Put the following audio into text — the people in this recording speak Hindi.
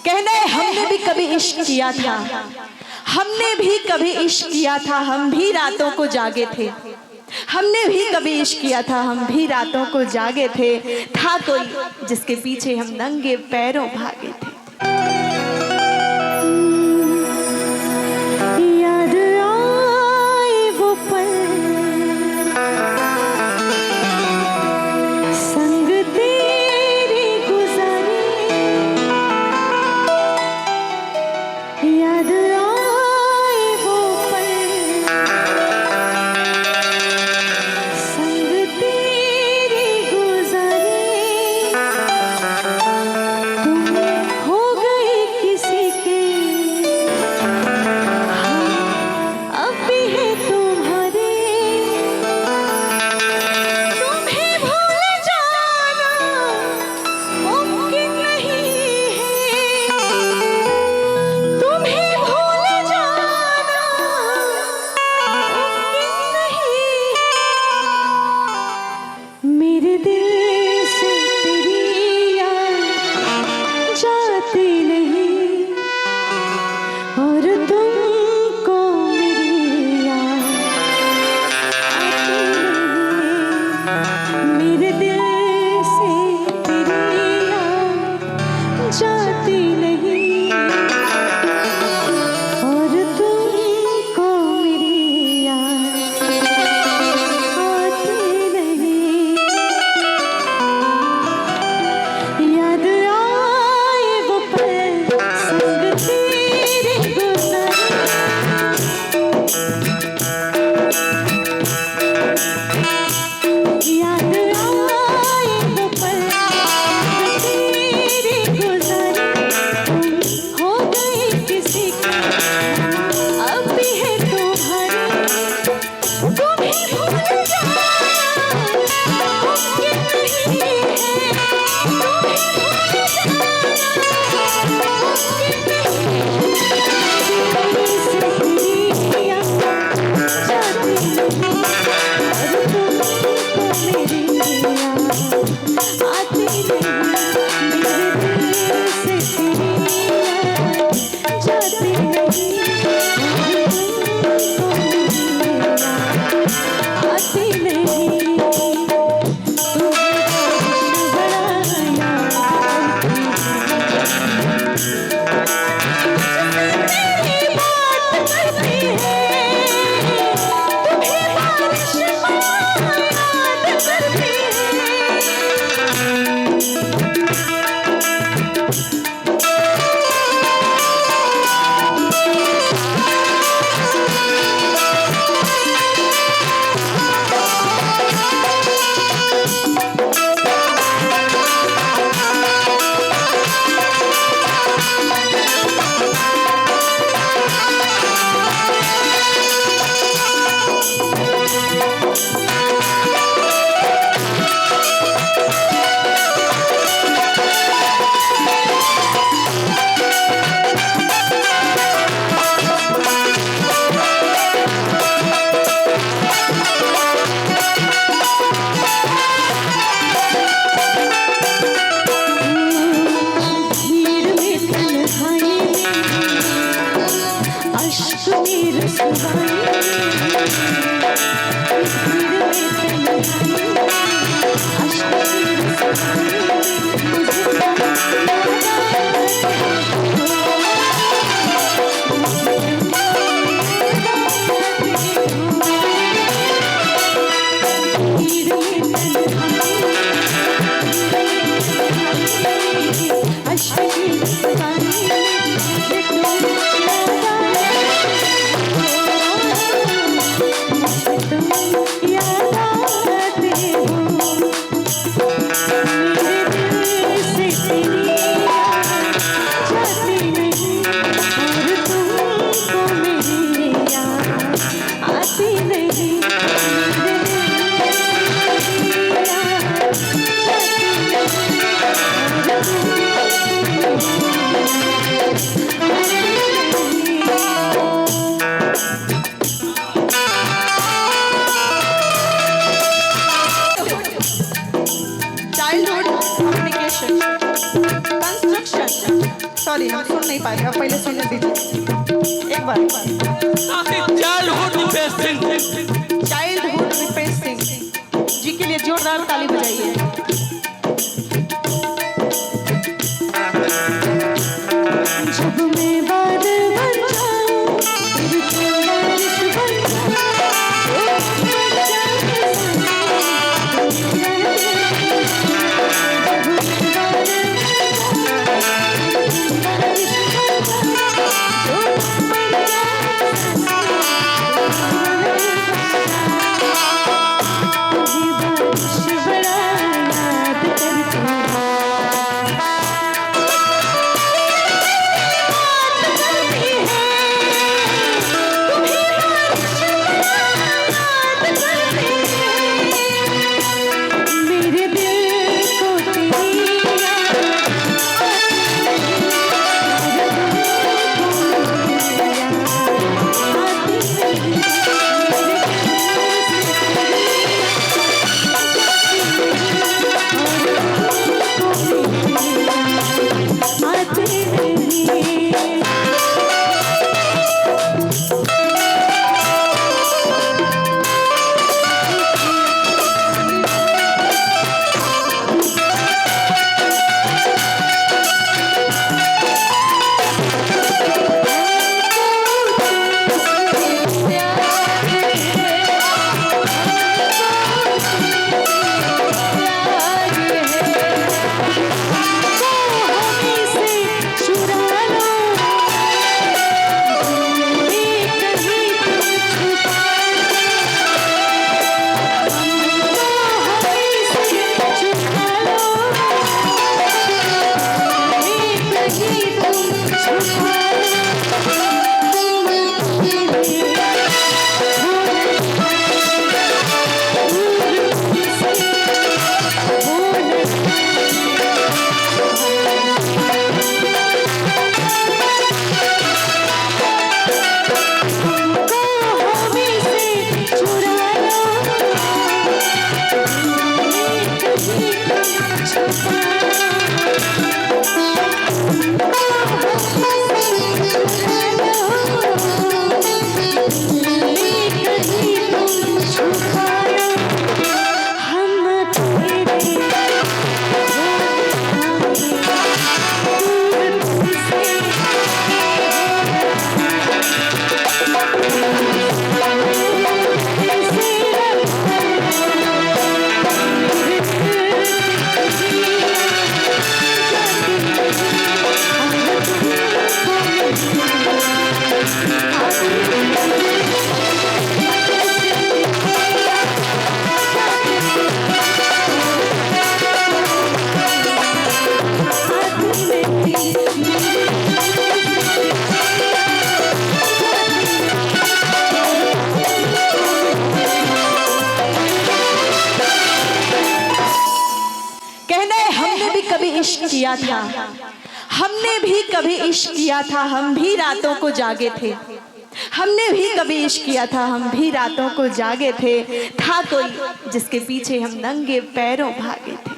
कहना है हमने भी कभी इश्क किया था, हमने भी कभी इश्क किया था, हम भी रातों को जागे थे। हमने भी कभी इश्क किया था, हम भी रातों को जागे थे। था कोई जिसके पीछे हम नंगे पैरों भागे थे। याद आए वो पल, संग तेरे गुज़रे। याद आए वो पल, संग तेरे गुज़रे। तुम हो गए किसी के, अब भी है तुम्हारे। तुम्हें भूल जाना मुमकिन नहीं है, तुम्हें भूल जाना मुमकिन नहीं है। मेरे दिल से तेरी याद जाती नहीं, और तुमको मेरी याद आती नहीं। मेरे दिल से तेरी याद जाती नहीं, और तुमको मेरी याद आती नहीं। याद आए वो पल, संग तेरे गुज़रे। याद आए वो पल, संग तेरे गुज़रे। तुम हो गए किसी के, अब भी है तुम्हारे। तुम्हें भूल जाना मुमकिन नहीं है, तुम्हें भूल जाना मुमकिन नहीं है। दिल से तेरी याद जाती नहीं, और तुमको मेरी याद आती नहीं। मेरे दिल से तेरी याद जाती नहीं, और तुमको मेरी याद आती नहीं। तुम्हें बड़ा याद मेरी बात करती है, तुम्हें बारिश याद करती भीड़ में तन्हाई में, अश्क में रसवाई में। भीड़ में तन्हाई में, अश्क में रसवाई में। मुझे याद भीड़ में तन्हाई में, अश्क में रसवाई में। मुझे तुम याद आते हो, मुझे तुम याद आते हो। सॉरी हम सुन नहीं पाए थे, आप पहले सुनने दीजिए एक बार। चाइल्डहुड दीपेश सिंह, चाइल्डहुड दीपेश सिंह जी के लिए जोरदार ताली बजाइए। जब मैं बादल बन जाऊं, फिर तुम बारिश बन इश्क किया था, हमने भी कभी इश्क किया था, हम भी रातों को जागे थे। हमने भी कभी इश्क किया था, हम भी रातों को जागे थे। था कोई जिसके पीछे हम नंगे पैरों भागे थे।